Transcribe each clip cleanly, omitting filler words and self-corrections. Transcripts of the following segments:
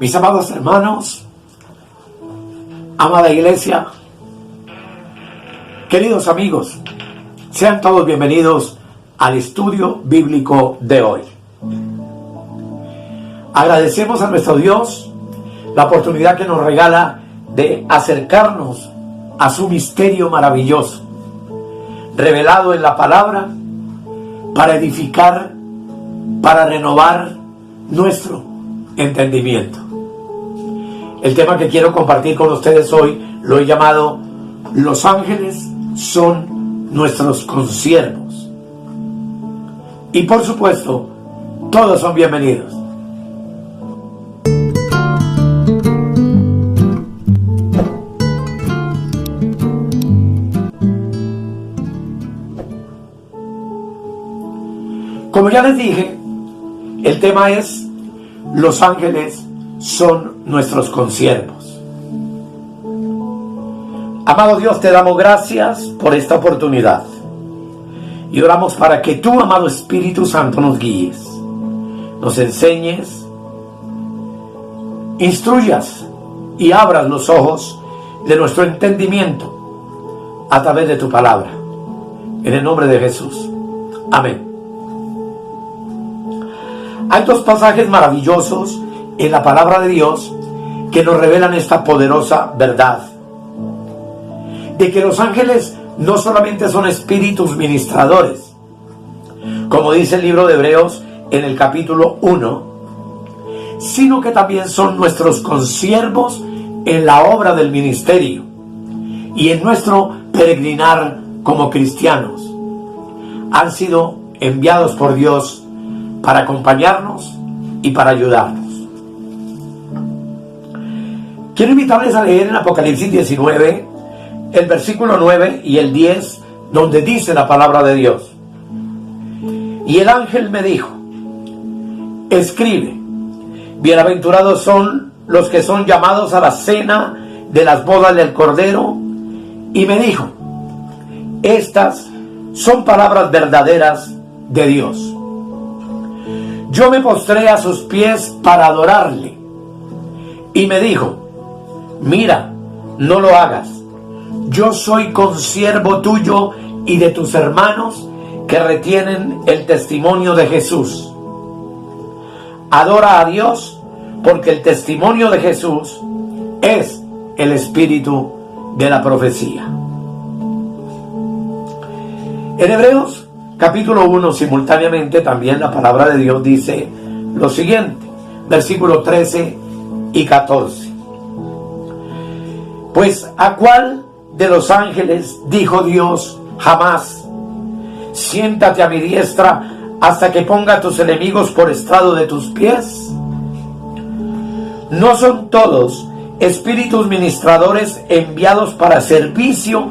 Mis amados hermanos, amada iglesia, queridos amigos, sean todos bienvenidos al estudio bíblico de hoy. Agradecemos a nuestro Dios la oportunidad que nos regala de acercarnos a su misterio maravilloso, revelado en la palabra, para edificar, para renovar nuestro entendimiento. El tema que quiero compartir con ustedes hoy lo he llamado Los ángeles son nuestros consiervos. Y por supuesto, todos son bienvenidos. Como ya les dije, el tema es Los ángeles son nuestros consiervos. Amado Dios, te damos gracias por esta oportunidad y oramos para que tú, amado Espíritu Santo, nos guíes, nos enseñes, instruyas y abras los ojos de nuestro entendimiento a través de tu palabra. En el nombre de Jesús. Amén. Hay dos pasajes maravillosos en la palabra de Dios que nos revelan esta poderosa verdad, de que los ángeles no solamente son espíritus ministradores, como dice el libro de Hebreos en el capítulo 1, sino que también son nuestros consiervos en la obra del ministerio y en nuestro peregrinar como cristianos. Han sido enviados por Dios para acompañarnos y para ayudarnos. Quiero invitarles a leer en Apocalipsis 19, el versículo 9 y el 10, donde dice la palabra de Dios. Y el ángel me dijo: escribe, bienaventurados son los que son llamados a la cena de las bodas del Cordero. Y me dijo: estas son palabras verdaderas de Dios. Yo me postré a sus pies para adorarle. Y me dijo: mira, no lo hagas. Yo soy consiervo tuyo y de tus hermanos que retienen el testimonio de Jesús. Adora a Dios, porque el testimonio de Jesús es el espíritu de la profecía. En Hebreos capítulo 1, simultáneamente también la palabra de Dios dice lo siguiente, versículos 13 y 14. Pues ¿a cuál de los ángeles dijo Dios jamás: siéntate a mi diestra hasta que ponga a tus enemigos por estrado de tus pies? ¿No son todos espíritus ministradores enviados para servicio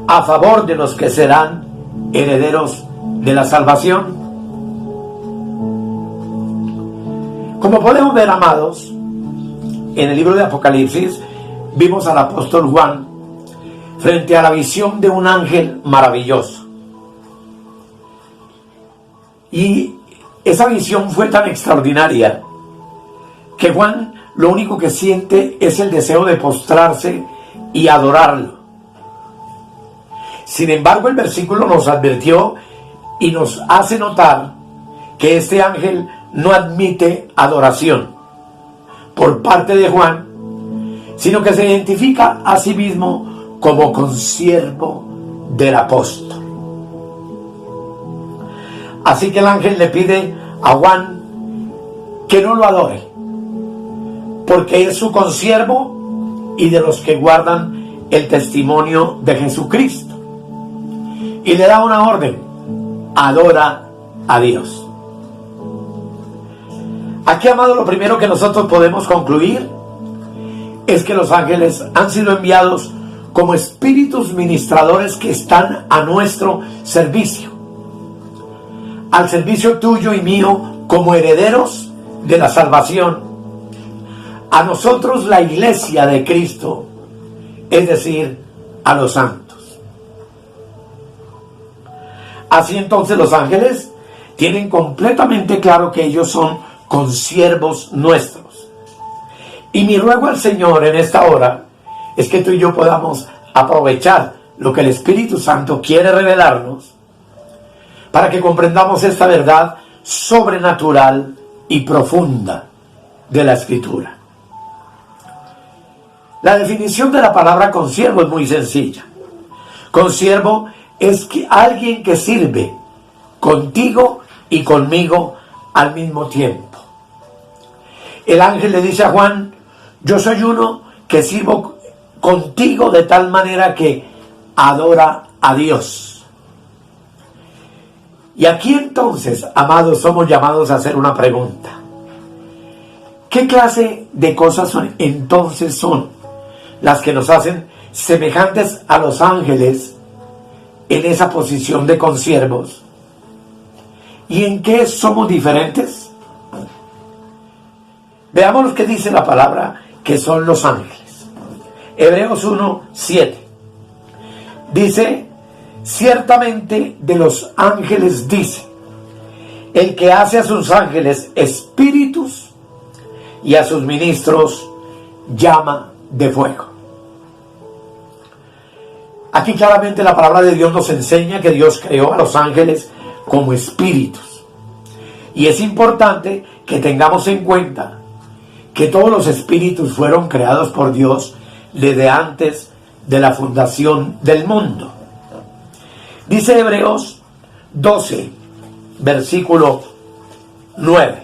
a favor de los que serán herederos de la salvación? Como podemos ver, amados, en el libro de Apocalipsis vimos al apóstol Juan frente a la visión de un ángel maravilloso. Y esa visión fue tan extraordinaria que Juan lo único que siente es el deseo de postrarse y adorarlo. Sin embargo, el versículo nos advirtió y nos hace notar que este ángel no admite adoración por parte de Juan, sino que se identifica a sí mismo como consiervo del apóstol. Así que el ángel le pide a Juan que no lo adore, porque es su consiervo y de los que guardan el testimonio de Jesucristo. Y le da una orden: adora a Dios. Aquí, amado, lo primero que nosotros podemos concluir es que los ángeles han sido enviados como espíritus ministradores que están a nuestro servicio, al servicio tuyo y mío como herederos de la salvación. A nosotros, la iglesia de Cristo, es decir, a los santos. Así entonces los ángeles tienen completamente claro que ellos son consiervos nuestros, Y mi ruego al Señor en esta hora es que tú y yo podamos aprovechar lo que el Espíritu Santo quiere revelarnos para que comprendamos esta verdad sobrenatural y profunda de la Escritura. La definición de la palabra consiervo es muy sencilla. Consiervo es alguien que sirve contigo y conmigo al mismo tiempo. El ángel le dice a Juan: yo soy uno que sirvo contigo de tal manera que adora a Dios. Y aquí entonces, amados, somos llamados a hacer una pregunta. ¿Qué clase de cosas son las que nos hacen semejantes a los ángeles en esa posición de consiervos? ¿Y en qué somos diferentes? Veamos lo que dice la palabra que son los ángeles. Hebreos 1:7 dice: ciertamente de los ángeles dice, el que hace a sus ángeles espíritus y a sus ministros llama de fuego. Aquí claramente la palabra de Dios nos enseña que Dios creó a los ángeles como espíritus. Y es importante que tengamos en cuenta que todos los espíritus fueron creados por Dios desde antes de la fundación del mundo. Dice Hebreos 12, versículo 9.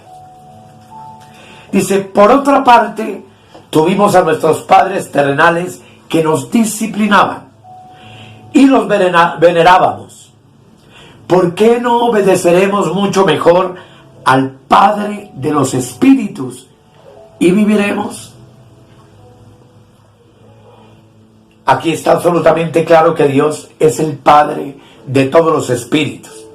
Dice: por otra parte, tuvimos a nuestros padres terrenales que nos disciplinaban y los venerábamos. ¿Por qué no obedeceremos mucho mejor al Padre de los espíritus y viviremos? Aquí está absolutamente claro que Dios es el Padre de todos los espíritus,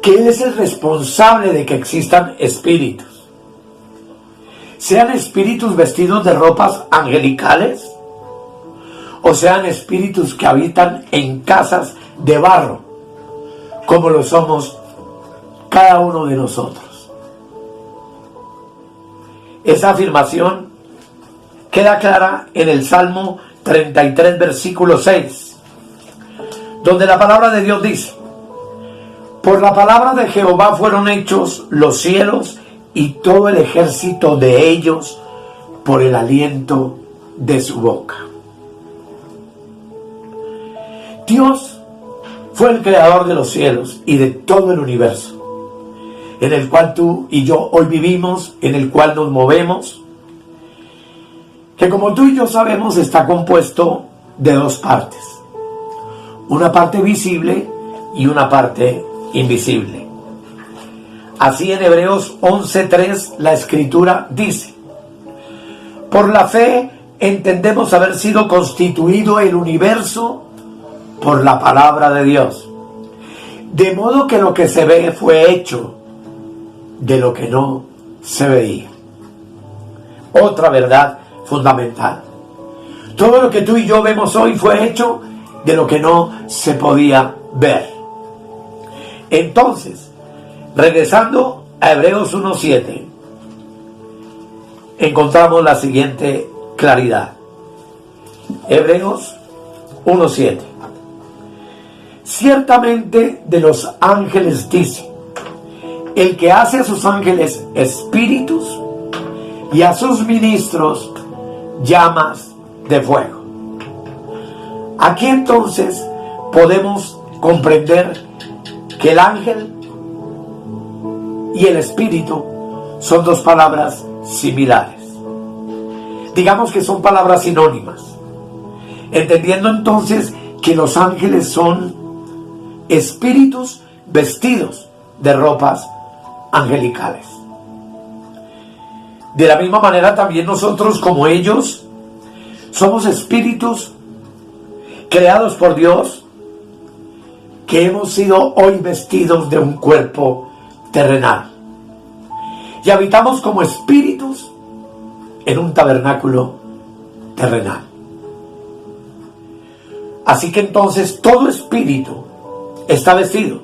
que Él es el responsable de que existan espíritus, sean espíritus vestidos de ropas angelicales o sean espíritus que habitan en casas de barro, como lo somos cada uno de nosotros. Esa afirmación queda clara en el Salmo 33, versículo 6, donde la palabra de Dios dice: por la palabra de Jehová fueron hechos los cielos y todo el ejército de ellos por el aliento de su boca. Dios fue el creador de los cielos y de todo el universo, en el cual tú y yo hoy vivimos, en el cual nos movemos, que como tú y yo sabemos está compuesto de dos partes, una parte visible y una parte invisible. Así en Hebreos 11:3 la Escritura dice: por la fe entendemos haber sido constituido el universo por la palabra de Dios, de modo que lo que se ve fue hecho de lo que no se veía. Otra verdad fundamental: todo lo que tú y yo vemos hoy fue hecho de lo que no se podía ver. Entonces, regresando a Hebreos 1:7, encontramos la siguiente claridad. Hebreos 1:7: ciertamente de los ángeles dice, el que hace a sus ángeles espíritus y a sus ministros llamas de fuego. Aquí entonces podemos comprender que el ángel y el espíritu son dos palabras similares. Digamos que son palabras sinónimas, entendiendo entonces que los ángeles son espíritus vestidos de ropas angelicales. De la misma manera también nosotros, como ellos, somos espíritus creados por Dios, que hemos sido hoy vestidos de un cuerpo terrenal y habitamos como espíritus en un tabernáculo terrenal. Así que entonces todo espíritu está vestido,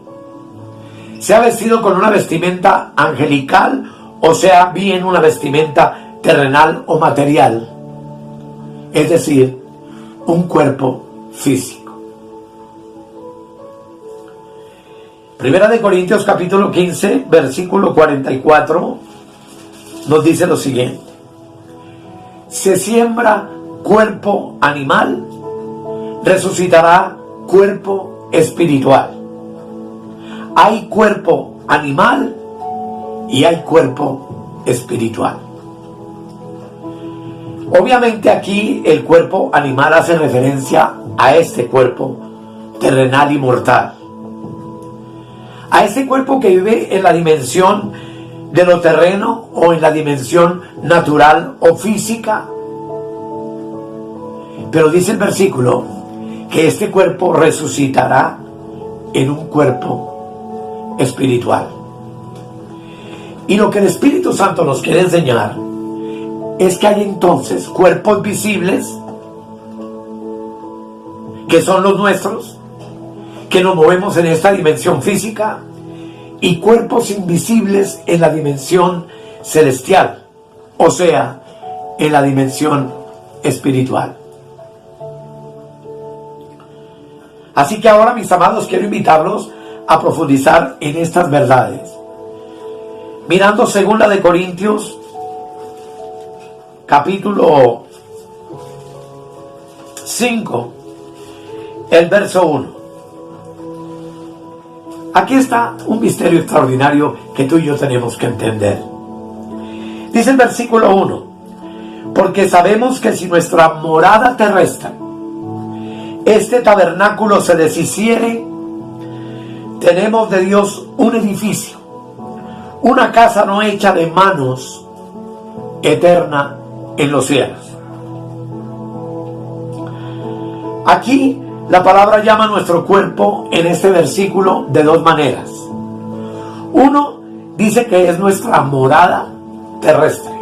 sea vestido con una vestimenta angelical o sea bien una vestimenta terrenal o material, es decir, un cuerpo físico. Primera de Corintios capítulo 15, versículo 44, nos dice lo siguiente: se siembra cuerpo animal, resucitará cuerpo espiritual. Hay cuerpo animal y hay cuerpo espiritual. Obviamente aquí el cuerpo animal hace referencia a este cuerpo terrenal y mortal, a ese cuerpo que vive en la dimensión de lo terreno o en la dimensión natural o física. Pero dice el versículo que este cuerpo resucitará en un cuerpo espiritual. Y lo que el Espíritu Santo nos quiere enseñar es que hay entonces cuerpos visibles, que son los nuestros, que nos movemos en esta dimensión física, y cuerpos invisibles en la dimensión celestial, o sea, en la dimensión espiritual. Así que ahora, mis amados, quiero invitarlos a profundizar en estas verdades, mirando 2 de Corintios capítulo 5, el verso 1. Aquí está un misterio extraordinario que tú y yo tenemos que entender. Dice el versículo 1: porque sabemos que si nuestra morada terrestre, este tabernáculo, se deshiciere, tenemos de Dios un edificio, una casa no hecha de manos, eterna en los cielos. Aquí la palabra llama a nuestro cuerpo en este versículo de dos maneras. Uno, dice que es nuestra morada terrestre,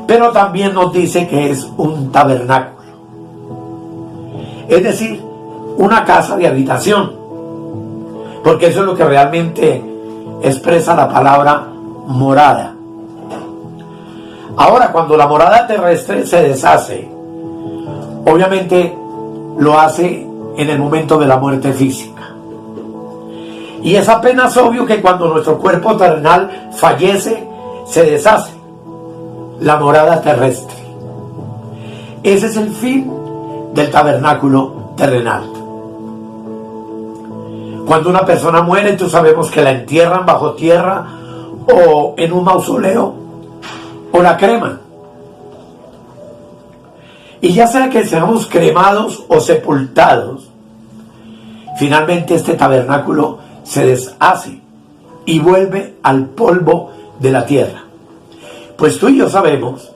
pero también nos dice que es un tabernáculo, es decir, una casa de habitación, porque eso es lo que realmente expresa la palabra morada. Ahora, cuando la morada terrestre se deshace, obviamente lo hace en el momento de la muerte física. Y es apenas obvio que cuando nuestro cuerpo terrenal fallece, se deshace la morada terrestre. Ese es el fin del tabernáculo terrenal. Cuando una persona muere, tú sabemos que la entierran bajo tierra o en un mausoleo o la creman. Y ya sea que seamos cremados o sepultados, finalmente este tabernáculo se deshace y vuelve al polvo de la tierra. Pues tú y yo sabemos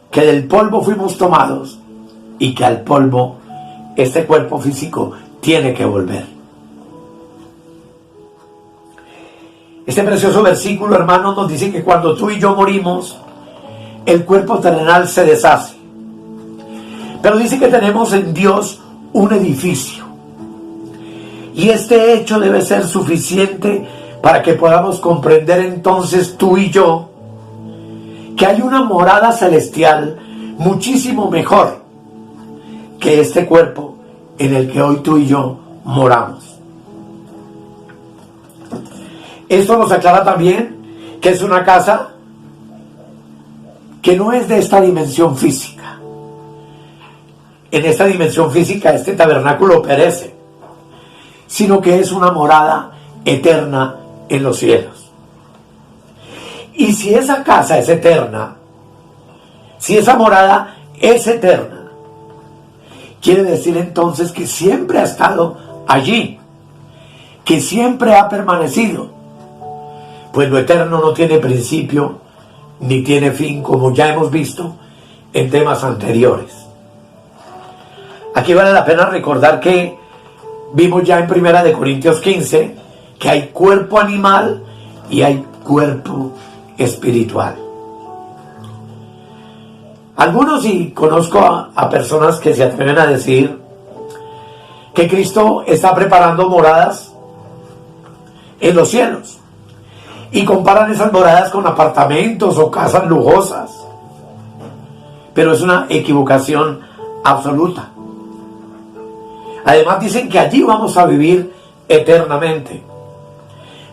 que del polvo fuimos tomados y que al polvo este cuerpo físico tiene que volver. Este precioso versículo, hermanos, nos dice que cuando tú y yo morimos, el cuerpo terrenal se deshace. Pero dice que tenemos en Dios un edificio. Y este hecho debe ser suficiente para que podamos comprender entonces tú y yo que hay una morada celestial muchísimo mejor que este cuerpo en el que hoy tú y yo moramos. Esto nos aclara también que es una casa que no es de esta dimensión física. En esta dimensión física este tabernáculo perece, sino que es una morada eterna en los cielos. Y si esa casa es eterna, si esa morada es eterna, quiere decir entonces que siempre ha estado allí, que siempre ha permanecido, pues lo eterno no tiene principio ni tiene fin, como ya hemos visto en temas anteriores. Aquí vale la pena recordar que vimos ya en 1 de Corintios 15 que hay cuerpo animal y hay cuerpo espiritual. Algunos, y conozco a personas que se atreven a decir que Cristo está preparando moradas en los cielos y comparan esas moradas con apartamentos o casas lujosas. Pero es una equivocación absoluta. Además dicen que allí vamos a vivir eternamente.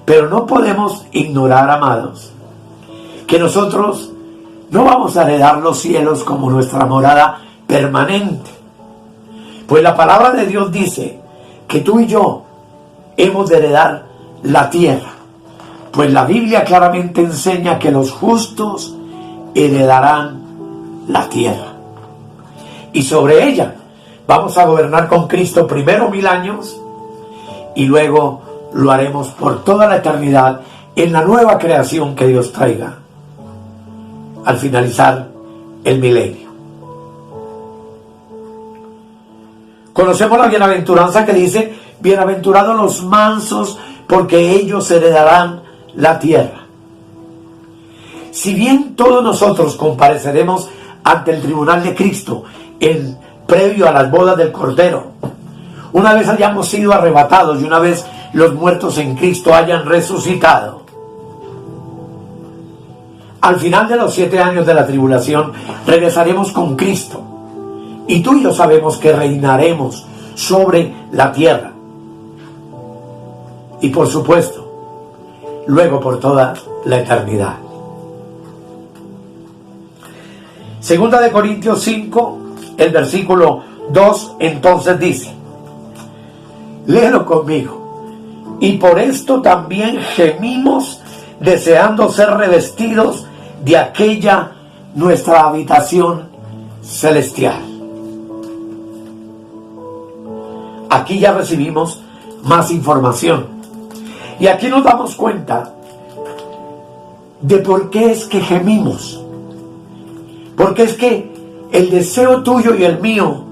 Pero no podemos ignorar, amados, que nosotros no vamos a heredar los cielos como nuestra morada permanente. Pues la palabra de Dios dice que tú y yo hemos de heredar la tierra. Pues la Biblia claramente enseña que los justos heredarán la tierra. Y sobre ella vamos a gobernar con Cristo primero 1000 años y luego lo haremos por toda la eternidad en la nueva creación que Dios traiga al finalizar el milenio. Conocemos la bienaventuranza que dice: bienaventurados los mansos, porque ellos heredarán la tierra. Si bien todos nosotros compareceremos ante el tribunal de Cristo previo a las bodas del Cordero, una vez hayamos sido arrebatados y una vez los muertos en Cristo hayan resucitado, al final de los 7 años de la tribulación regresaremos con Cristo, y tú y yo sabemos que reinaremos sobre la tierra, y por supuesto luego por toda la eternidad. Segunda de Corintios 5, el versículo 2, entonces dice, léelo conmigo: y por esto también gemimos, deseando ser revestidos de aquella nuestra habitación celestial. Aquí ya recibimos más información, y aquí nos damos cuenta de por qué es que gemimos. Porque es que el deseo tuyo y el mío,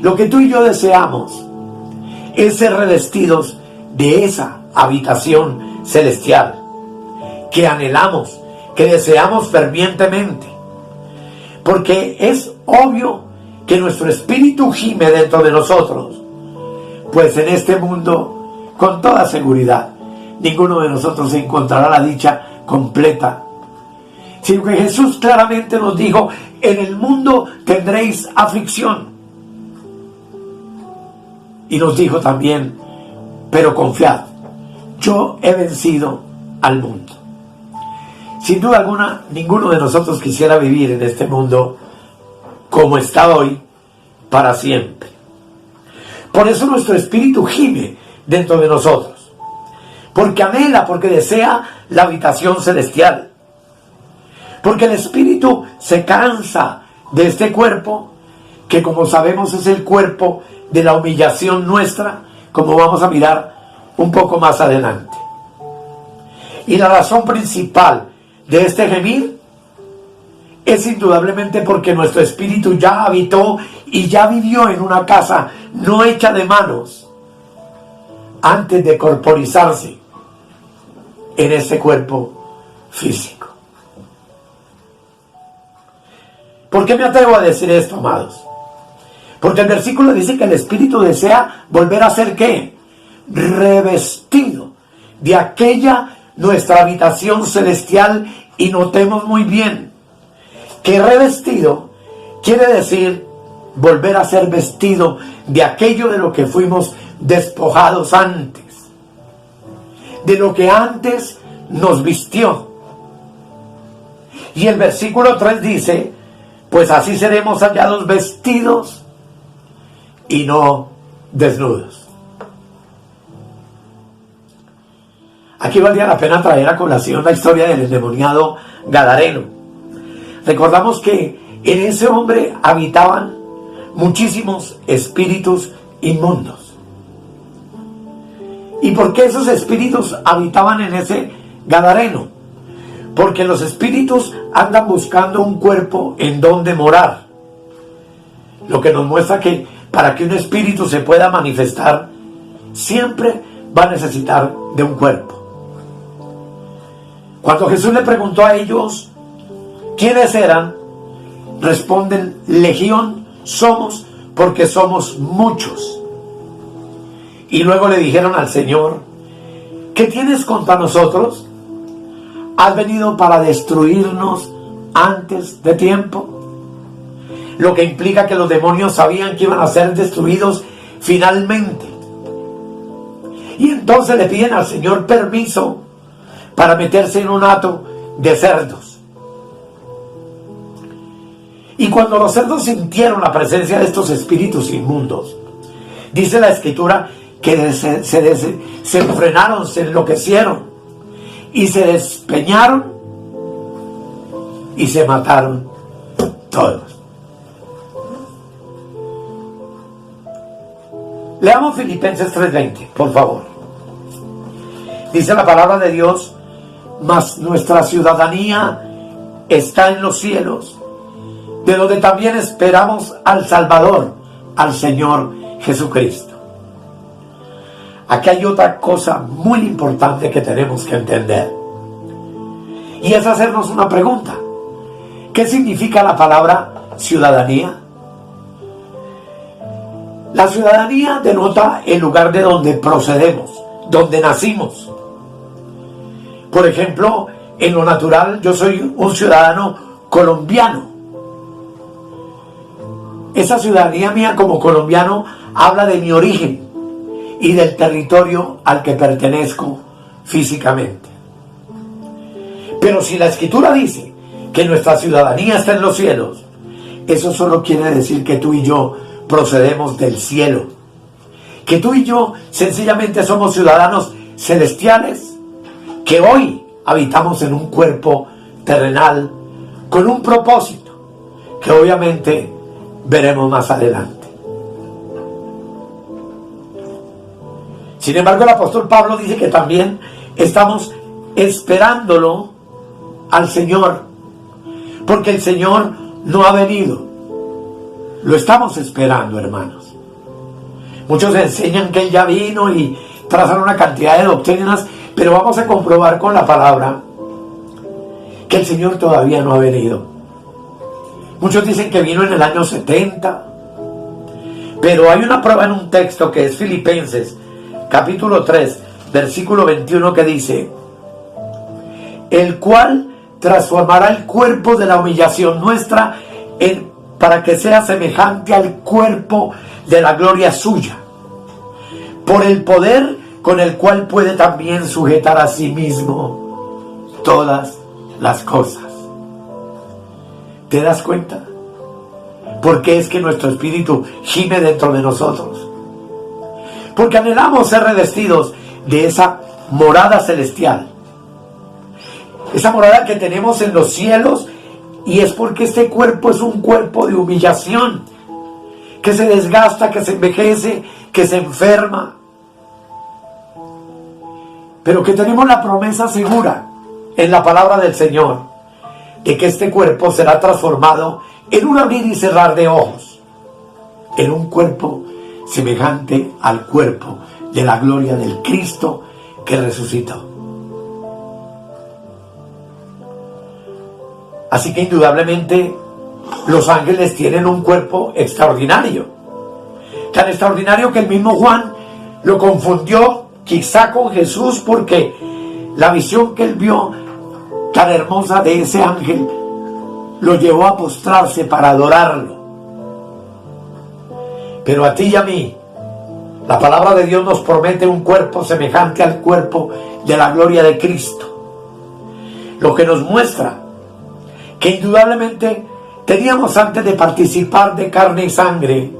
lo que tú y yo deseamos, es ser revestidos de esa habitación celestial que anhelamos, que deseamos fervientemente. Porque es obvio que nuestro espíritu gime dentro de nosotros, pues en este mundo, con toda seguridad, ninguno de nosotros encontrará la dicha completa, sino que Jesús claramente nos dijo: en el mundo tendréis aflicción. Y nos dijo también: pero confiad, yo he vencido al mundo. Sin duda alguna, ninguno de nosotros quisiera vivir en este mundo como está hoy, para siempre. Por eso nuestro espíritu gime dentro de nosotros, porque anhela, porque desea la habitación celestial. Porque el espíritu se cansa de este cuerpo, que como sabemos es el cuerpo de la humillación nuestra, como vamos a mirar un poco más adelante. Y la razón principal de este gemir es indudablemente porque nuestro espíritu ya habitó y ya vivió en una casa no hecha de manos antes de corporizarse en este cuerpo físico. ¿Por qué me atrevo a decir esto, amados? Porque el versículo dice que el espíritu desea volver a ser ¿qué? Revestido de aquella nuestra habitación celestial. Y notemos muy bien que revestido quiere decir volver a ser vestido de aquello de lo que fuimos despojados antes, de lo que antes nos vistió. Y el versículo 3 dice: pues así seremos hallados vestidos y no desnudos. Aquí valdría la pena traer a colación la historia del endemoniado Gadareno. Recordamos que en ese hombre habitaban muchísimos espíritus inmundos. ¿Y por qué esos espíritus habitaban en ese Gadareno? Porque los espíritus andan buscando un cuerpo en donde morar. Lo que nos muestra que para que un espíritu se pueda manifestar, siempre va a necesitar de un cuerpo. Cuando Jesús le preguntó a ellos quiénes eran, responden: legión somos, porque somos muchos. Y luego le dijeron al Señor: ¿qué tienes contra nosotros? ¿Has venido para destruirnos antes de tiempo? Lo que implica que los demonios sabían que iban a ser destruidos finalmente. Y entonces le piden al Señor permiso para meterse en un hato de cerdos. Y cuando los cerdos sintieron la presencia de estos espíritus inmundos, dice la Escritura que se enfrenaron, se enloquecieron y se despeñaron y se mataron todos. Leamos Filipenses 3:20, por favor. Dice la palabra de Dios: mas nuestra ciudadanía está en los cielos, de donde también esperamos al Salvador, al Señor Jesucristo. Aquí hay otra cosa muy importante que tenemos que entender, y es hacernos una pregunta. ¿Qué significa la palabra ciudadanía? La ciudadanía denota el lugar de donde procedemos, donde nacimos. Por ejemplo, en lo natural, yo soy un ciudadano colombiano. Esa ciudadanía mía como colombiano habla de mi origen y del territorio al que pertenezco físicamente. Pero si la Escritura dice que nuestra ciudadanía está en los cielos, eso solo quiere decir que tú y yo procedemos del cielo, que tú y yo sencillamente somos ciudadanos celestiales, que hoy habitamos en un cuerpo terrenal con un propósito que obviamente veremos más adelante. Sin embargo, el apóstol Pablo dice que también estamos esperándolo al Señor, porque el Señor no ha venido. Lo estamos esperando, hermanos. Muchos enseñan que Él ya vino y trazan una cantidad de doctrinas, pero vamos a comprobar con la palabra que el Señor todavía no ha venido. Muchos dicen que vino en el año 70, pero hay una prueba en un texto que es Filipenses, capítulo 3, versículo 21, que dice: el cual transformará el cuerpo de la humillación nuestra para que sea semejante al cuerpo de la gloria suya, por el poder con el cual puede también sujetar a sí mismo todas las cosas. ¿Te das cuenta? Porque es que nuestro espíritu gime dentro de nosotros. Porque anhelamos ser revestidos de esa morada celestial. Esa morada que tenemos en los cielos, y es porque este cuerpo es un cuerpo de humillación, que se desgasta, que se envejece, que se enferma, pero que tenemos la promesa segura en la palabra del Señor de que este cuerpo será transformado en un abrir y cerrar de ojos, en un cuerpo semejante al cuerpo de la gloria del Cristo que resucitó. Así que indudablemente los ángeles tienen un cuerpo extraordinario, tan extraordinario que el mismo Juan lo confundió quizá con Jesús, porque la visión que él vio tan hermosa de ese ángel lo llevó a postrarse para adorarlo. Pero a ti y a mí, la palabra de Dios nos promete un cuerpo semejante al cuerpo de la gloria de Cristo, lo que nos muestra que indudablemente teníamos, antes de participar de carne y sangre,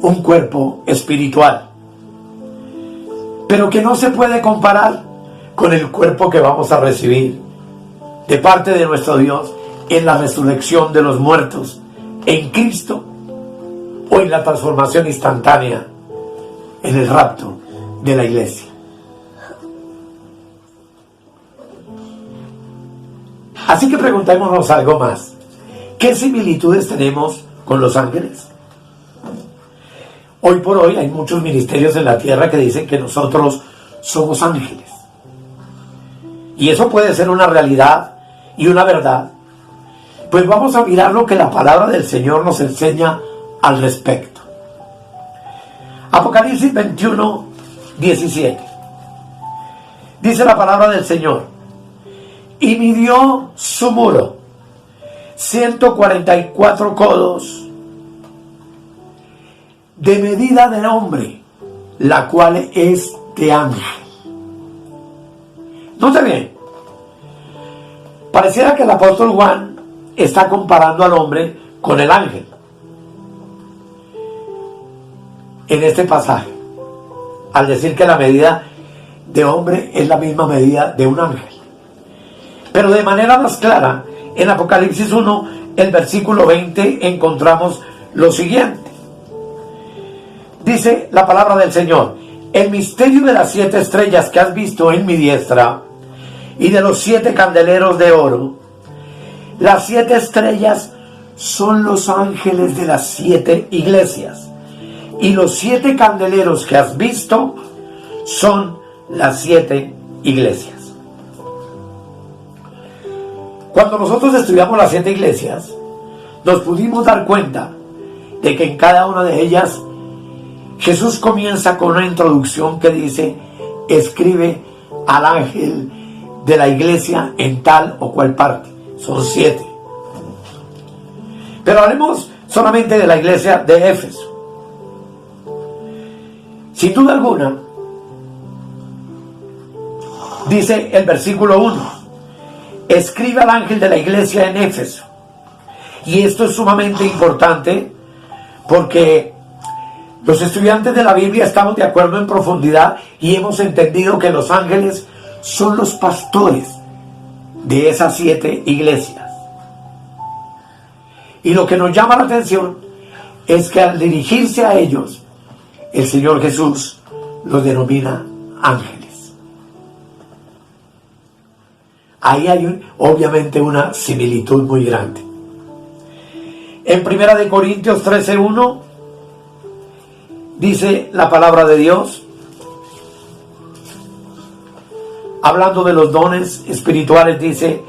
un cuerpo espiritual, pero que no se puede comparar con el cuerpo que vamos a recibir de parte de nuestro Dios en la resurrección de los muertos en Cristo, o en la transformación instantánea en el rapto de la iglesia. Así que preguntémonos algo más. ¿Qué similitudes tenemos con los ángeles? Hoy por hoy hay muchos ministerios en la tierra que dicen que nosotros somos ángeles. Y eso puede ser una realidad y una verdad. Pues vamos a mirar lo que la palabra del Señor nos enseña al respecto. Apocalipsis 21, 17. Dice la palabra del Señor: y midió su muro 144 codos de medida del hombre, la cual es de ángel. Note bien, pareciera que el apóstol Juan está comparando al hombre con el ángel en este pasaje, al decir que la medida de hombre es la misma medida de un ángel. Pero de manera más clara, en Apocalipsis 1, el versículo 20, encontramos lo siguiente. Dice la palabra del Señor: el misterio de las 7 estrellas que has visto en mi diestra y de los 7 candeleros de oro. Las 7 estrellas son los ángeles de las 7 iglesias, y los 7 candeleros que has visto son las 7 iglesias. Cuando nosotros estudiamos las 7 iglesias, nos pudimos dar cuenta de que en cada una de ellas Jesús comienza con una introducción que dice: escribe al ángel de la iglesia en tal o cual parte. Son 7. Pero hablemos solamente de la iglesia de Éfeso. Sin duda alguna, dice el versículo 1, escribe al ángel de la iglesia en Éfeso. Y esto es sumamente importante porque los estudiantes de la Biblia estamos de acuerdo en profundidad y hemos entendido que los ángeles son los pastores de esas 7 iglesias. Y lo que nos llama la atención es que al dirigirse a ellos, el Señor Jesús los denomina ángeles. Ahí hay obviamente una similitud muy grande. En 1 de Corintios 13:1 dice la palabra de Dios, hablando de los dones espirituales, dice: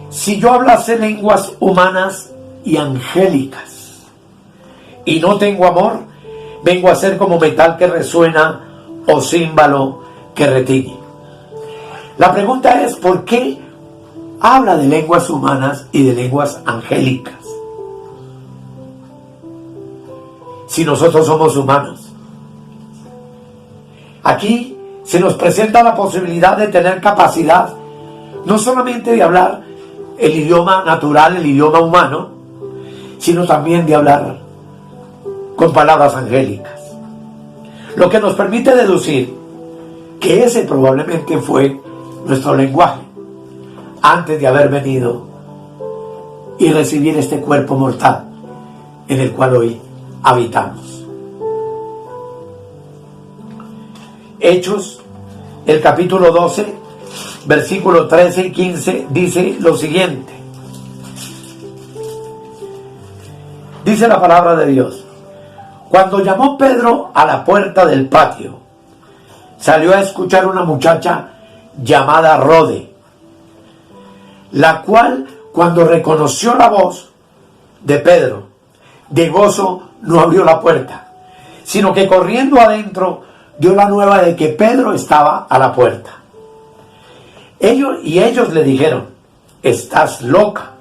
si yo hablase lenguas humanas y angélicas y no tengo amor, vengo a ser como metal que resuena o címbalo que retiñe. La pregunta es: ¿por qué habla de lenguas humanas y de lenguas angélicas si nosotros somos humanos? Aquí se nos presenta la posibilidad de tener capacidad no solamente de hablar el idioma natural, el idioma humano, sino también de hablar con palabras angélicas, lo que nos permite deducir que ese probablemente fue nuestro lenguaje antes de haber venido y recibir este cuerpo mortal en el cual hoy habitamos. Hechos, el capítulo 12, versículos 13 y 15 dice lo siguiente. Dice la palabra de Dios: cuando llamó Pedro a la puerta del patio, salió a escuchar una muchacha llamada Rode, la cual, cuando reconoció la voz de Pedro, de gozo no abrió la puerta, sino que corriendo adentro dio la nueva de que Pedro estaba a la puerta. Ellos le dijeron: estás loca.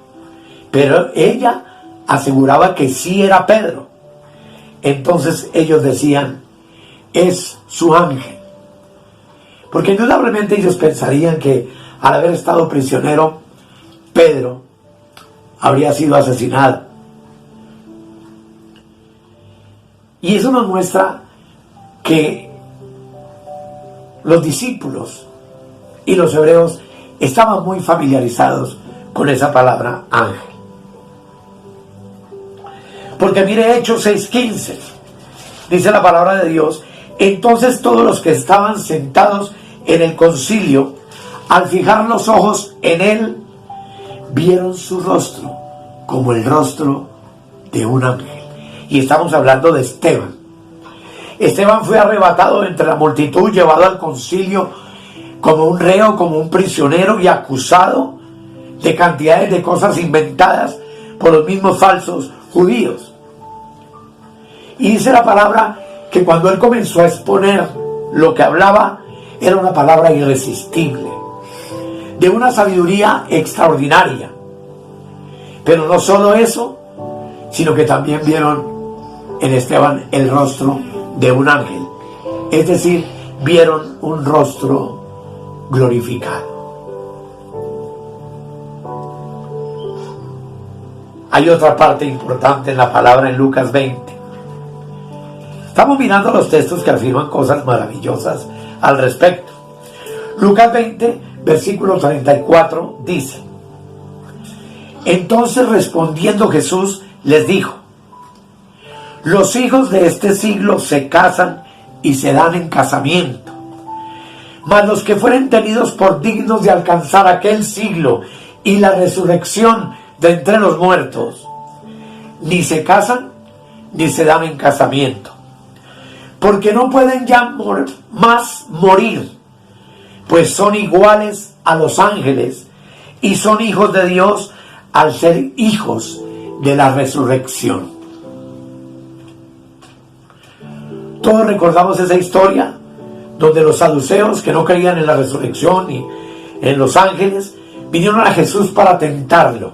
Pero ella aseguraba que sí era Pedro. Entonces ellos decían: es su ángel. Porque indudablemente ellos pensarían que al haber estado prisionero, Pedro habría sido asesinado. Y eso nos muestra que los discípulos y los hebreos estaban muy familiarizados con esa palabra ángel. Porque mire Hechos 6:15, dice la palabra de Dios: entonces todos los que estaban sentados en el concilio, al fijar los ojos en él, vieron su rostro como el rostro de un ángel. Y estamos hablando de Esteban. Esteban fue arrebatado entre la multitud, llevado al concilio como un reo, como un prisionero y acusado de cantidades de cosas inventadas por los mismos falsos judíos. Y dice la palabra que cuando él comenzó a exponer lo que hablaba, era una palabra irresistible. de una sabiduría extraordinaria. Pero no solo eso, sino que también vieron en Esteban el rostro de un ángel. Es decir, vieron un rostro glorificado. Hay otra parte importante en la palabra en Lucas 20. Estamos mirando los textos que afirman cosas maravillosas al respecto. Lucas 20, versículo 34 dice: entonces respondiendo Jesús les dijo: los hijos de este siglo se casan y se dan en casamiento, mas los que fueren tenidos por dignos de alcanzar aquel siglo y la resurrección de entre los muertos, ni se casan ni se dan en casamiento, porque no pueden ya más morir, pues son iguales a los ángeles y son hijos de Dios al ser hijos de la resurrección. Todos recordamos esa historia donde los saduceos, que no creían en la resurrección ni en los ángeles, vinieron a Jesús para tentarlo,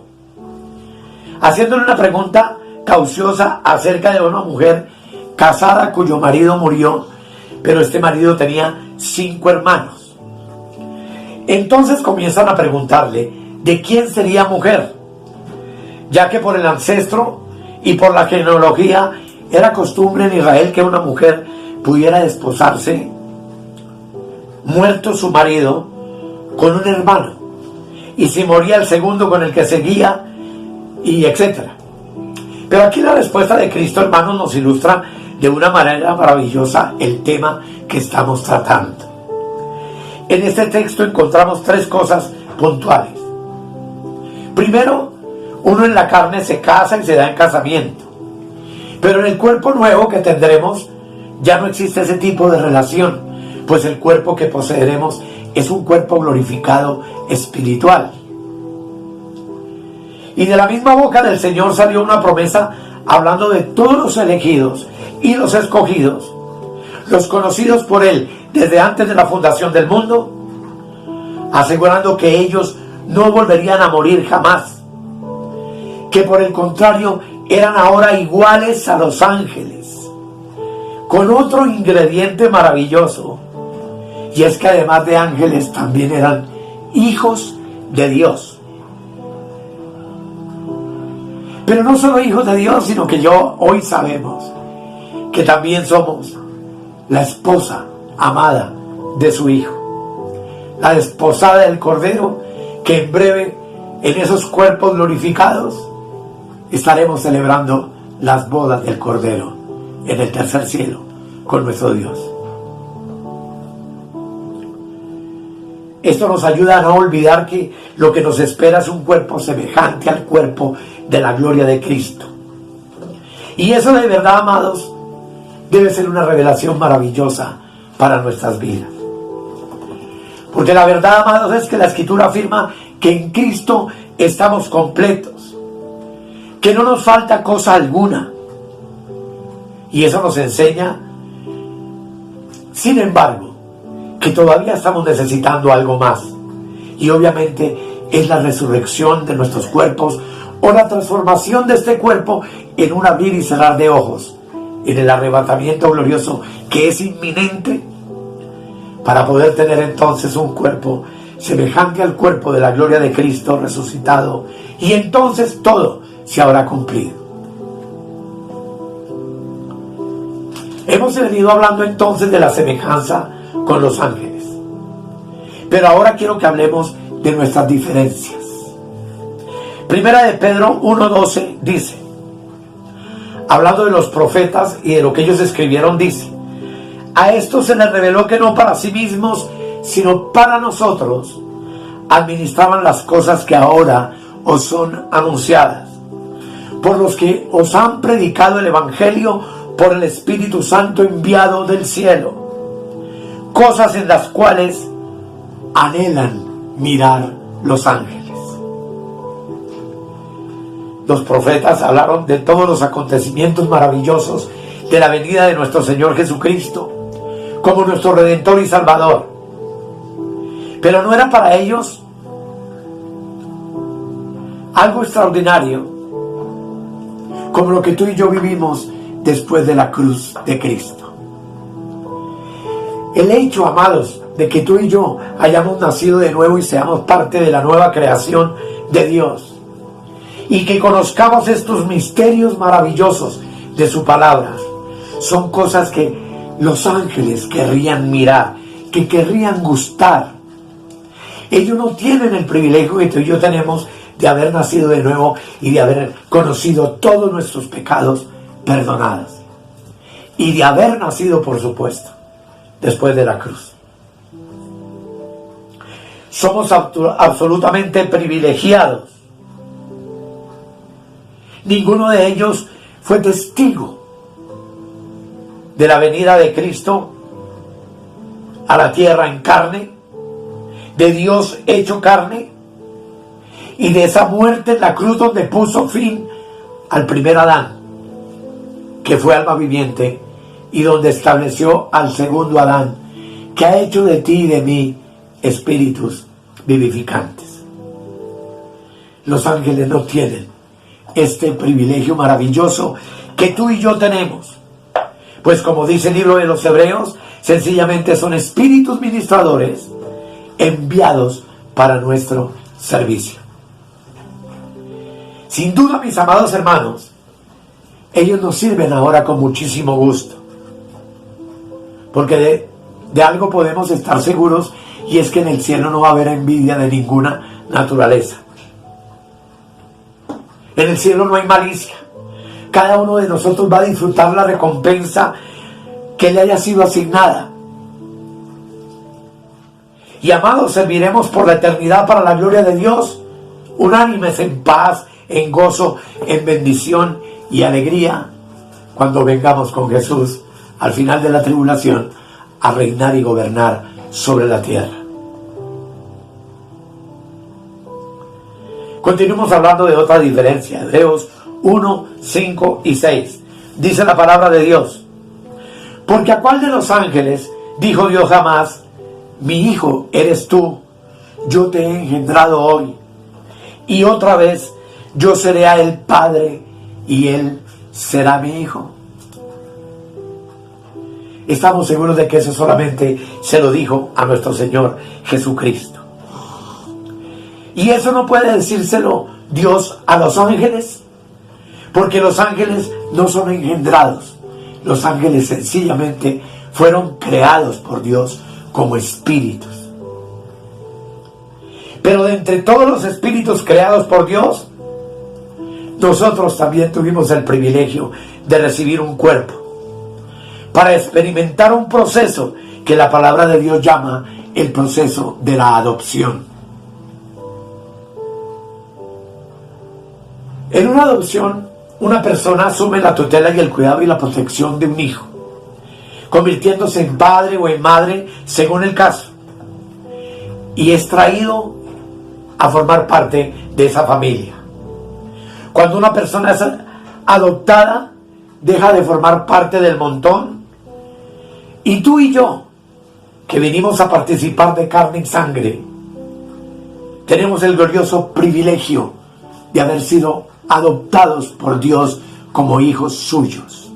haciéndole una pregunta cauciosa acerca de una mujer casada cuyo marido murió, pero este marido tenía 5 hermanos. Entonces comienzan a preguntarle de quién sería mujer, ya que por el ancestro y por la genealogía era costumbre en Israel que una mujer pudiera desposarse, muerto su marido, con un hermano, y si moría el segundo con el que seguía, y etcétera. Pero aquí la respuesta de Cristo, hermanos, nos ilustra de una manera maravillosa el tema que estamos tratando. En este texto encontramos 3 cosas puntuales. Primero, uno en la carne se casa y se da en casamiento, pero en el cuerpo nuevo que tendremos ya no existe ese tipo de relación, pues el cuerpo que poseeremos es un cuerpo glorificado espiritual. Y de la misma boca del Señor salió una promesa hablando de todos los elegidos y los escogidos, los conocidos por Él desde antes de la fundación del mundo, asegurando que ellos no volverían a morir jamás, que por el contrario eran ahora iguales a los ángeles, con otro ingrediente maravilloso, y es que además de ángeles también eran hijos de Dios. Pero no solo hijos de Dios, sino que hoy sabemos que también somos la esposa amada de su Hijo, la desposada del Cordero, que en breve, en esos cuerpos glorificados, estaremos celebrando las bodas del Cordero en el tercer cielo con nuestro Dios. Esto nos ayuda a no olvidar que lo que nos espera es un cuerpo semejante al cuerpo de la gloria de Cristo. Y eso de verdad, amados, debe ser una revelación maravillosa para nuestras vidas. Porque la verdad, amados, es que la Escritura afirma que en Cristo estamos completos, que no nos falta cosa alguna. Y eso nos enseña, sin embargo, que todavía estamos necesitando algo más. Y obviamente es la resurrección de nuestros cuerpos, o la transformación de este cuerpo en un abrir y cerrar de ojos, en el arrebatamiento glorioso que es inminente, para poder tener entonces un cuerpo semejante al cuerpo de la gloria de Cristo resucitado, y entonces todo se habrá cumplido. Hemos venido hablando entonces de la semejanza con los ángeles, pero ahora quiero que hablemos de nuestras diferencias. Primera de Pedro 1:12 dice, hablando de los profetas y de lo que ellos escribieron, dice: a estos se les reveló que no para sí mismos, sino para nosotros, administraban las cosas que ahora os son anunciadas, por los que os han predicado el Evangelio por el Espíritu Santo enviado del cielo, cosas en las cuales anhelan mirar los ángeles. Los profetas hablaron de todos los acontecimientos maravillosos de la venida de nuestro Señor Jesucristo como nuestro Redentor y Salvador. Pero no era para ellos algo extraordinario, como lo que tú y yo vivimos después de la cruz de Cristo. El hecho, amados, de que tú y yo hayamos nacido de nuevo y seamos parte de la nueva creación de Dios, y que conozcamos estos misterios maravillosos de su palabra, son cosas que los ángeles querrían mirar, que querrían gustar. Ellos no tienen el privilegio que tú y yo tenemos de haber nacido de nuevo y de haber conocido todos nuestros pecados perdonados, y de haber nacido, por supuesto, después de la cruz. Somos absolutamente privilegiados. Ninguno de ellos fue testigo de la venida de Cristo a la tierra en carne, de Dios hecho carne, y de esa muerte en la cruz donde puso fin al primer Adán, que fue alma viviente, y donde estableció al segundo Adán, que ha hecho de ti y de mí espíritus vivificantes. Los ángeles no tienen este privilegio maravilloso que tú y yo tenemos, pues como dice el libro de los Hebreos, sencillamente son espíritus ministradores enviados para nuestro servicio. Sin duda, mis amados hermanos, ellos nos sirven ahora con muchísimo gusto, porque de algo podemos estar seguros, y es que en el cielo no va a haber envidia de ninguna naturaleza. En el cielo no hay malicia. Cada uno de nosotros va a disfrutar la recompensa que le haya sido asignada. Y amados, serviremos por la eternidad para la gloria de Dios, unánimes en paz, en gozo, en bendición y alegría, cuando vengamos con Jesús al final de la tribulación a reinar y gobernar sobre la tierra. Continuemos hablando de otra diferencia. Hebreos 1, 5 y 6. Dice la palabra de Dios: porque a cuál de los ángeles dijo Dios jamás: mi hijo eres tú, yo te he engendrado hoy, y otra vez yo seré a él padre y él será mi hijo? Estamos seguros de que eso solamente se lo dijo a nuestro Señor Jesucristo. Y eso no puede decírselo Dios a los ángeles, porque los ángeles no son engendrados. Los ángeles sencillamente fueron creados por Dios como espíritus. Pero de entre todos los espíritus creados por Dios, nosotros también tuvimos el privilegio de recibir un cuerpo para experimentar un proceso que la palabra de Dios llama el proceso de la adopción. En una adopción, una persona asume la tutela y el cuidado y la protección de un hijo, convirtiéndose en padre o en madre según el caso, y es traído a formar parte de esa familia. Cuando una persona es adoptada, deja de formar parte del montón, y tú y yo, que venimos a participar de carne y sangre, tenemos el glorioso privilegio de haber sido adoptados por Dios como hijos suyos.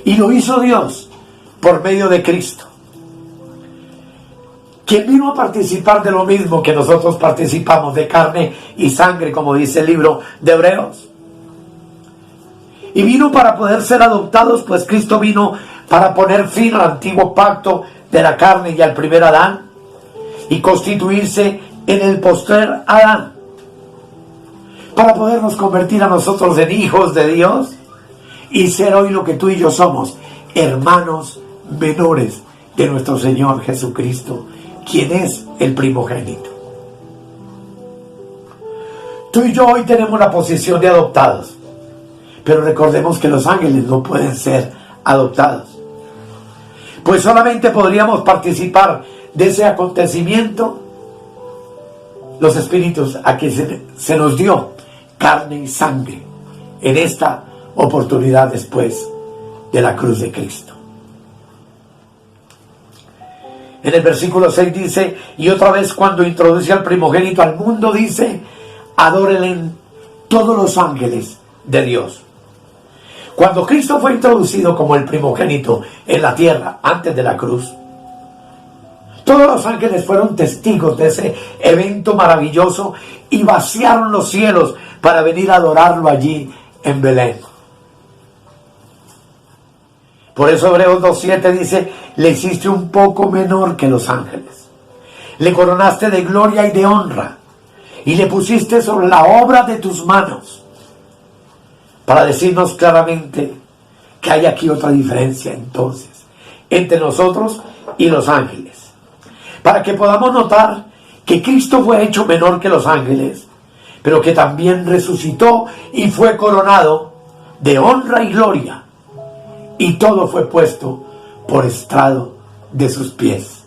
Y lo hizo Dios por medio de Cristo, quien vino a participar de lo mismo que nosotros participamos, de carne y sangre, como dice el libro de Hebreos. Y vino para poder ser adoptados, pues Cristo vino para poner fin al antiguo pacto de la carne y al primer Adán, y constituirse en el postrer Adán, para podernos convertir a nosotros en hijos de Dios y ser hoy lo que tú y yo somos, hermanos menores de nuestro Señor Jesucristo, quien es el primogénito. Tú y yo hoy tenemos la posición de adoptados, pero recordemos que los ángeles no pueden ser adoptados, pues solamente podríamos participar de ese acontecimiento los espíritus a quien se nos dio carne y sangre en esta oportunidad después de la cruz de Cristo. En el versículo 6 dice: y otra vez cuando introduce al primogénito al mundo, dice: adórenle todos los ángeles de Dios. Cuando Cristo fue introducido como el primogénito en la tierra antes de la cruz, todos los ángeles fueron testigos de ese evento maravilloso y vaciaron los cielos para venir a adorarlo allí en Belén. Por eso Hebreos 2:7 dice: le hiciste un poco menor que los ángeles, le coronaste de gloria y de honra, y le pusiste sobre la obra de tus manos, para decirnos claramente que hay aquí otra diferencia entonces entre nosotros y los ángeles, para que podamos notar que Cristo fue hecho menor que los ángeles, pero que también resucitó y fue coronado de honra y gloria, y todo fue puesto por estrado de sus pies.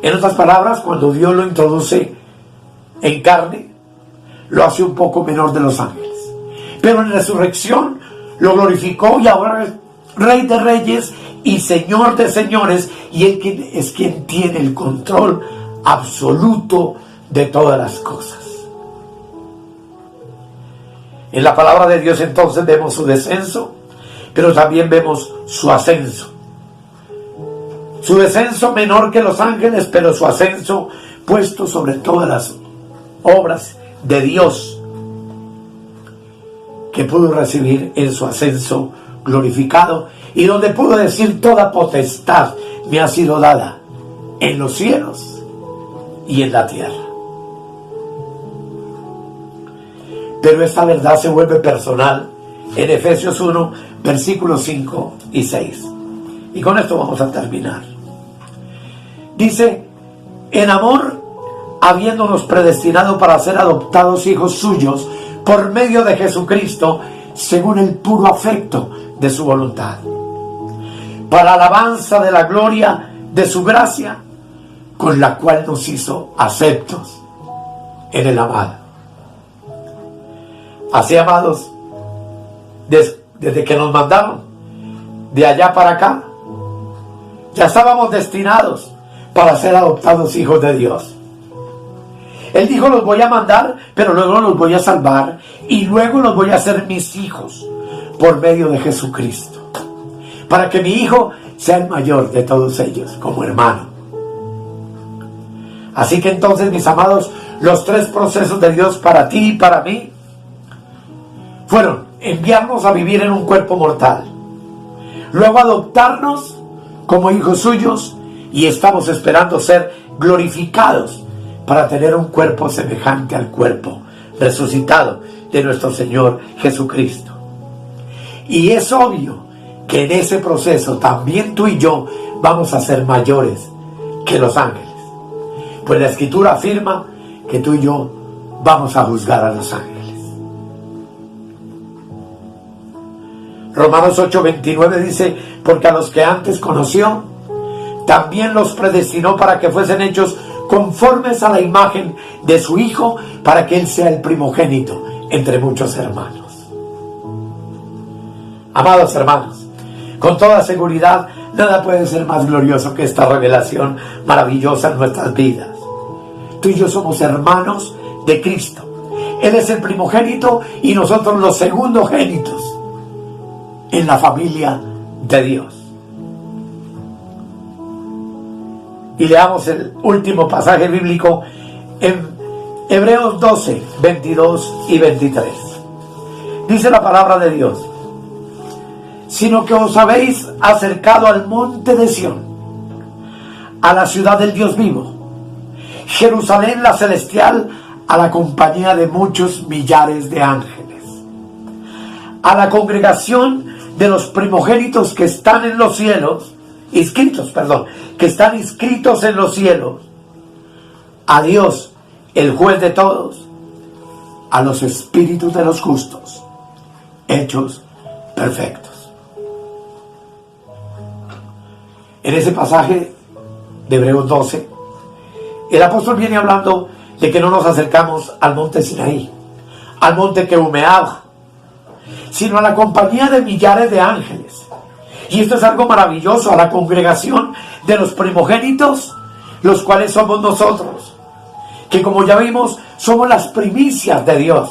En otras palabras, cuando Dios lo introduce en carne, lo hace un poco menor de los ángeles, pero en resurrección lo glorificó y ahora es Rey de Reyes y Señor de Señores, y Él es quien tiene el control absoluto de todas las cosas. En la palabra de Dios entonces vemos su descenso, pero también vemos su ascenso. Su descenso menor que los ángeles, pero su ascenso puesto sobre todas las obras de Dios que pudo recibir en su ascenso glorificado, y donde pudo decir: toda potestad me ha sido dada en los cielos y en la tierra. Pero esta verdad se vuelve personal en Efesios 1, versículos 5 y 6. Y con esto vamos a terminar. Dice: en amor, habiéndonos predestinado para ser adoptados hijos suyos por medio de Jesucristo, según el puro afecto de su voluntad, para alabanza de la gloria de su gracia, con la cual nos hizo aceptos en el amado. Así, amados, desde que nos mandaron de allá para acá, ya estábamos destinados para ser adoptados hijos de Dios. Él dijo: los voy a mandar, pero luego los voy a salvar, y luego los voy a hacer mis hijos por medio de Jesucristo, para que mi hijo sea el mayor de todos ellos, como hermano. Así que entonces, mis amados, los tres procesos de Dios para ti y para mí fueron enviarnos a vivir en un cuerpo mortal, luego adoptarnos como hijos suyos, y estamos esperando ser glorificados para tener un cuerpo semejante al cuerpo resucitado de nuestro Señor Jesucristo. Y es obvio que en ese proceso también tú y yo vamos a ser mayores que los ángeles, pues la Escritura afirma que tú y yo vamos a juzgar a los ángeles. Romanos 8:29 dice: porque a los que antes conoció, también los predestinó para que fuesen hechos conformes a la imagen de su Hijo, para que Él sea el primogénito entre muchos hermanos. Amados hermanos, con toda seguridad, nada puede ser más glorioso que esta revelación maravillosa en nuestras vidas. Tú y yo somos hermanos de Cristo. Él es el primogénito y nosotros los segundogénitos en la familia de Dios. Y leamos el último pasaje bíblico en Hebreos 12, 22 y 23. Dice la palabra de Dios: sino que os habéis acercado al monte de Sión, a la ciudad del Dios vivo, Jerusalén la celestial, a la compañía de muchos millares de ángeles, a la congregación de los primogénitos que están en los cielos, que están inscritos en los cielos, a Dios, el juez de todos, a los espíritus de los justos, hechos perfectos. En ese pasaje de Hebreos 12, el apóstol viene hablando de que no nos acercamos al monte Sinaí, al monte que humeaba, sino a la compañía de millares de ángeles. Y esto es algo maravilloso: a la congregación de los primogénitos, los cuales somos nosotros, que como ya vimos, somos las primicias de Dios.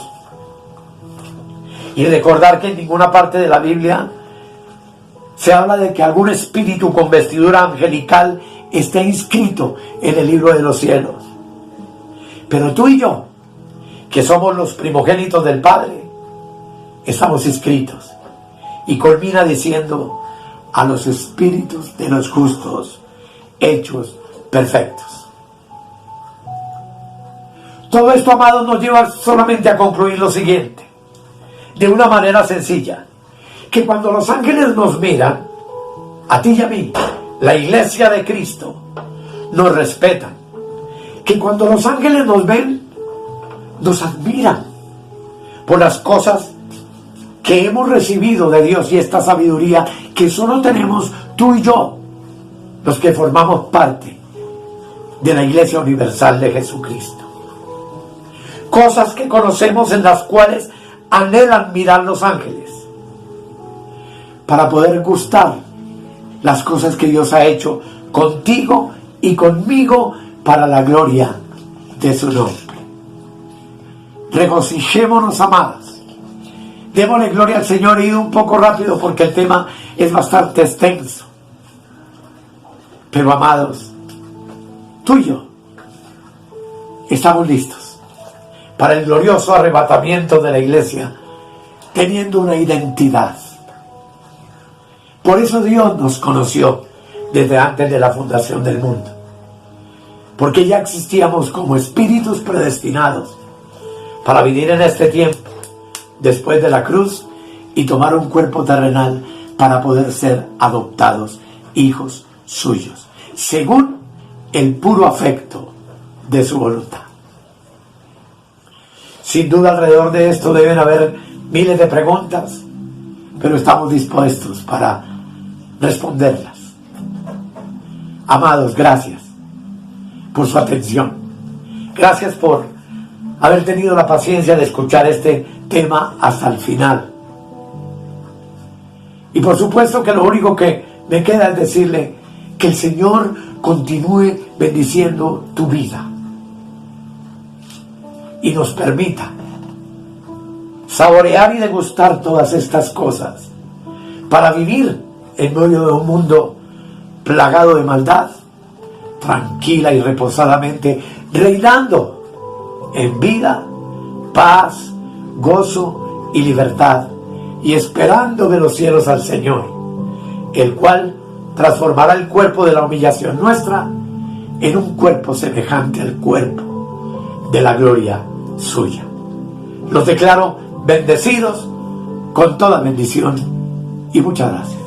Y recordar que en ninguna parte de la Biblia se habla de que algún espíritu con vestidura angelical esté inscrito en el libro de los cielos. Pero tú y yo, que somos los primogénitos del Padre, estamos inscritos. Y culmina diciendo: a los espíritus de los justos hechos perfectos. Todo esto, amados, nos lleva solamente a concluir lo siguiente, de una manera sencilla: que cuando los ángeles nos miran, a ti y a mí, la iglesia de Cristo, nos respetan. Que cuando los ángeles nos ven, nos admiran por las cosas que hemos recibido de Dios y esta sabiduría que solo tenemos tú y yo, los que formamos parte de la Iglesia Universal de Jesucristo. Cosas que conocemos, en las cuales anhelan mirar los ángeles para poder gustar las cosas que Dios ha hecho contigo y conmigo para la gloria de su nombre. Regocijémonos, amadas. Démosle gloria al Señor. He ido un poco rápido porque el tema es bastante extenso. Pero, amados, tú y yo estamos listos para el glorioso arrebatamiento de la iglesia, teniendo una identidad. Por eso Dios nos conoció desde antes de la fundación del mundo, porque ya existíamos como espíritus predestinados para vivir en este tiempo después de la cruz y tomar un cuerpo terrenal para poder ser adoptados hijos suyos, según el puro afecto de su voluntad. Sin duda, alrededor de esto deben haber miles de preguntas, pero estamos dispuestos para responderlas. Amados, gracias por su atención. Gracias por haber tenido la paciencia de escuchar este tema hasta el final. Y por supuesto que lo único que me queda es decirle que el Señor continúe bendiciendo tu vida y nos permita saborear y degustar todas estas cosas para vivir en medio de un mundo plagado de maldad, tranquila y reposadamente, reinando en vida, paz, gozo y libertad, y esperando de los cielos al Señor, el cual transformará el cuerpo de la humillación nuestra en un cuerpo semejante al cuerpo de la gloria suya. Los declaro bendecidos con toda bendición y muchas gracias.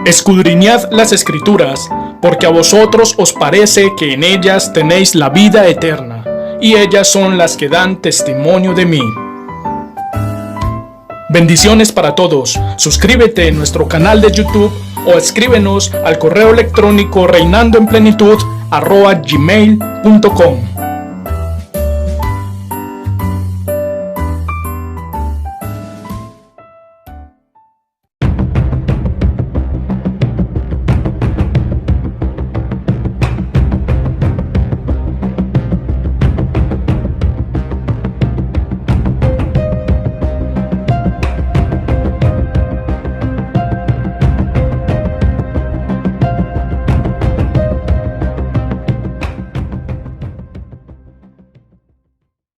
Escudriñad las Escrituras, porque a vosotros os parece que en ellas tenéis la vida eterna, y ellas son las que dan testimonio de mí. Bendiciones para todos. Suscríbete en nuestro canal de YouTube o escríbenos al correo electrónico reinandoenplenitud@gmail.com.